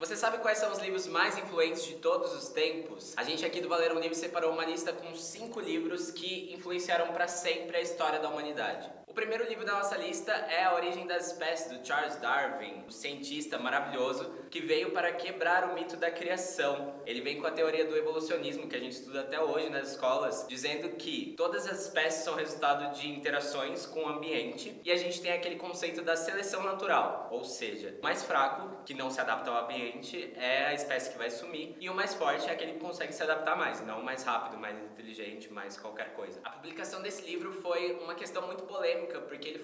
Você sabe quais são os livros mais influentes de todos os tempos? A gente aqui do Valer Livro separou uma lista com 5 livros que influenciaram para sempre a história da humanidade. O primeiro livro da nossa lista é A Origem das Espécies, do Charles Darwin, um cientista maravilhoso que veio para quebrar o mito da criação. Ele vem com a teoria do evolucionismo, que a gente estuda até hoje nas escolas, dizendo que todas as espécies são resultado de interações com o ambiente, e a gente tem aquele conceito da seleção natural, ou seja, o mais fraco, que não se adapta ao ambiente, é a espécie que vai sumir, e o mais forte é aquele que consegue se adaptar mais, não o mais rápido, mais inteligente, mais qualquer coisa. A publicação desse livro foi uma questão muito polêmica, porque ele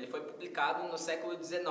foi publicado no século XIX,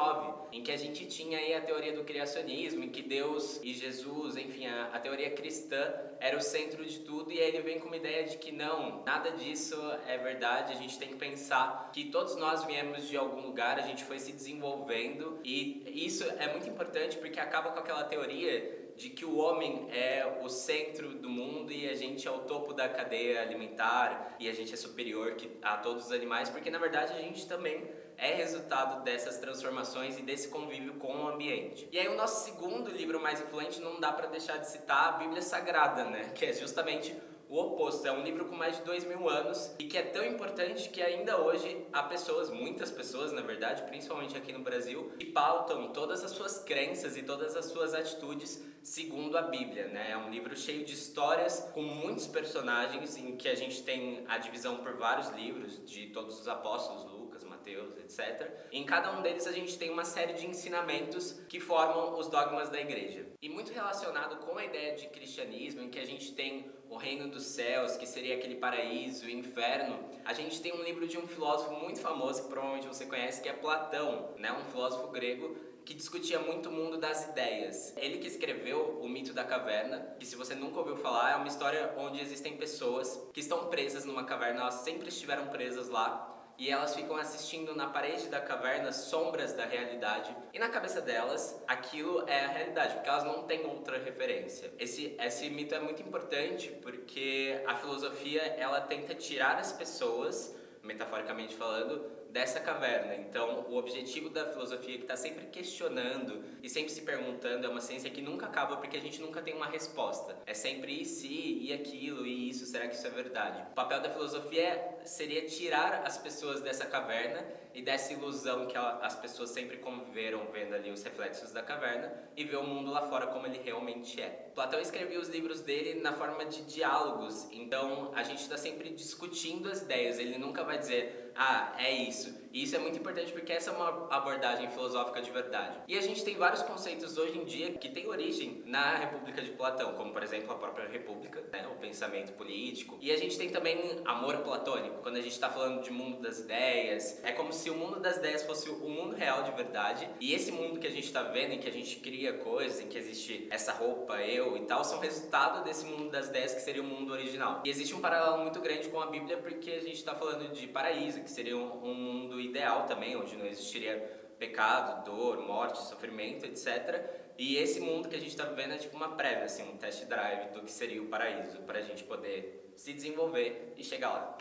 em que a gente tinha aí a teoria do criacionismo, em que Deus e Jesus, enfim, a teoria cristã era o centro de tudo, e aí ele vem com uma ideia de que não, nada disso é verdade, a gente tem que pensar que todos nós viemos de algum lugar, a gente foi se desenvolvendo, e isso é muito importante porque acaba com aquela teoria de que o homem é o centro do mundo e a gente é o topo da cadeia alimentar e a gente é superior a todos os animais, porque na verdade a gente também é resultado dessas transformações e desse convívio com o ambiente. E aí o nosso segundo livro mais influente, não dá para deixar de citar a Bíblia Sagrada, né? Que é justamente o oposto, é um livro com mais de 2000 anos e que é tão importante que ainda hoje há pessoas, muitas pessoas na verdade, principalmente aqui no Brasil, que pautam todas as suas crenças e todas as suas atitudes segundo a Bíblia, né? É um livro cheio de histórias, com muitos personagens, em que a gente tem a divisão por vários livros de todos os apóstolos, Lucas, Mateus, etc. E em cada um deles a gente tem uma série de ensinamentos que formam os dogmas da igreja. E muito relacionado com a ideia de cristianismo, em que a gente tem o reino dos céus, que seria aquele paraíso, o inferno, a gente tem um livro de um filósofo muito famoso, que provavelmente você conhece, que é Platão, né? Um filósofo grego que discutia muito o mundo das ideias. Ele que escreveu O Mito da Caverna, que se você nunca ouviu falar, é uma história onde existem pessoas que estão presas numa caverna, elas sempre estiveram presas lá, e elas ficam assistindo na parede da caverna sombras da realidade, e na cabeça delas aquilo é a realidade, porque elas não têm outra referência. Esse mito é muito importante porque a filosofia, ela tenta tirar as pessoas, metaforicamente falando, dessa caverna. Então, o objetivo da filosofia, que está sempre questionando e sempre se perguntando, é uma ciência que nunca acaba porque a gente nunca tem uma resposta. É sempre e se, e aquilo, e isso, será que isso é verdade? O papel da filosofia seria tirar as pessoas dessa caverna e dessa ilusão que as pessoas sempre conviveram vendo ali os reflexos da caverna e ver o mundo lá fora como ele realmente é. Platão escrevia os livros dele na forma de diálogos, então a gente está sempre discutindo as ideias, ele nunca vai dizer, é isso. E isso é muito importante porque essa é uma abordagem filosófica de verdade. E a gente tem vários conceitos hoje em dia que têm origem na República de Platão, como por exemplo a própria República, né, o pensamento político. E a gente tem também amor platônico, quando a gente está falando de mundo das ideias. É como se o mundo das ideias fosse o mundo real de verdade, e esse mundo que a gente está vendo, em que a gente cria coisas, em que existe essa roupa, eu e tal, são resultado desse mundo das ideias que seria o mundo original. E existe um paralelo muito grande com a Bíblia porque a gente está falando de paraíso, que seria um mundo ideal também, onde não existiria pecado, dor, morte, sofrimento, etc. E esse mundo que a gente está vivendo é tipo uma prévia, assim, um test drive do que seria o paraíso, para a gente poder se desenvolver e chegar lá.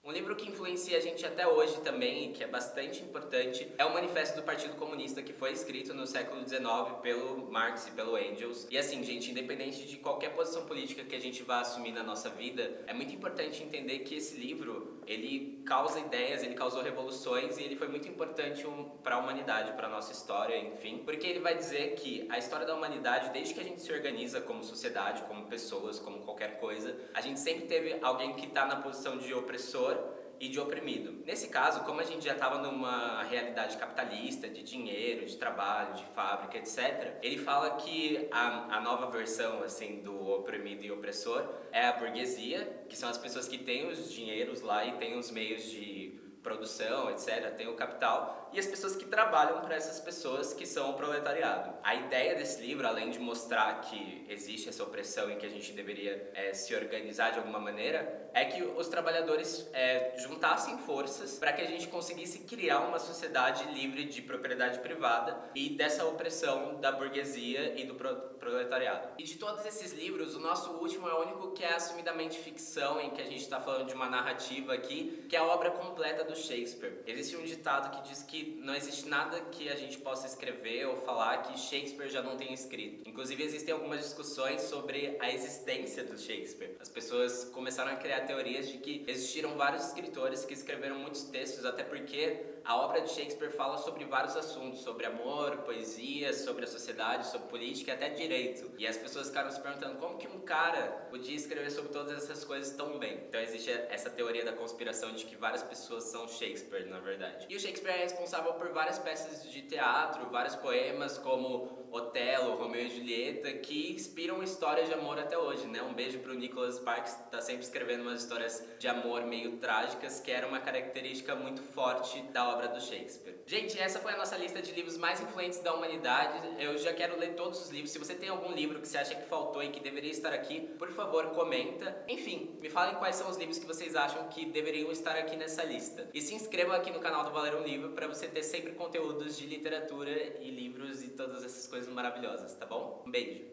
Um livro que influencia a gente até hoje também, e que é bastante importante, é o Manifesto do Partido Comunista, que foi escrito no século XIX pelo Marx e pelo Engels. E assim, gente, independente de qualquer posição política que a gente vá assumir na nossa vida, é muito importante entender que esse livro, ele causa ideias, ele causou revoluções, e ele foi muito importante para a humanidade, para a nossa história, enfim, porque ele vai dizer que a história da humanidade, desde que a gente se organiza como sociedade, como pessoas, como qualquer coisa, a gente sempre teve alguém que está na posição de opressor e de oprimido. Nesse caso, como a gente já estava numa realidade capitalista, de dinheiro, de trabalho, de fábrica, etc., ele fala que a nova versão assim do oprimido e opressor é a burguesia, que são as pessoas que têm os dinheiros lá e têm os meios de produção, etc., tem o capital, e as pessoas que trabalham para essas pessoas, que são o proletariado. A ideia desse livro, além de mostrar que existe essa opressão e que a gente deveria se organizar de alguma maneira, é que os trabalhadores juntassem forças para que a gente conseguisse criar uma sociedade livre de propriedade privada e dessa opressão da burguesia e do proletariado. E de todos esses livros, o nosso último é o único que é assumidamente ficção, em que a gente está falando de uma narrativa aqui, que é a obra completa do Shakespeare. Existe um ditado que diz que que não existe nada que a gente possa escrever ou falar que Shakespeare já não tenha escrito. Inclusive, existem algumas discussões sobre a existência do Shakespeare. As pessoas começaram a criar teorias de que existiram vários escritores que escreveram muitos textos, até porque a obra de Shakespeare fala sobre vários assuntos, sobre amor, poesia, sobre a sociedade, sobre política e até direito. E as pessoas ficaram se perguntando como que um cara podia escrever sobre todas essas coisas tão bem. Então existe essa teoria da conspiração de que várias pessoas são Shakespeare, na verdade. E o Shakespeare é responsável por várias peças de teatro, vários poemas como Otelo, Romeu e Julieta, que inspiram histórias de amor até hoje, né? Um beijo pro Nicholas Sparks, que tá sempre escrevendo umas histórias de amor meio trágicas, que era uma característica muito forte da obra do Shakespeare. Gente, essa foi a nossa lista de livros mais influentes da humanidade. Eu já quero ler todos os livros. Se você tem algum livro que você acha que faltou e que deveria estar aqui, por favor, comenta. Enfim, me falem quais são os livros que vocês acham que deveriam estar aqui nessa lista. E se inscrevam aqui no canal do Valer um Livro para você ter sempre conteúdos de literatura e livros e todas essas coisas maravilhosas, tá bom? Um beijo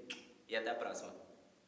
e até a próxima.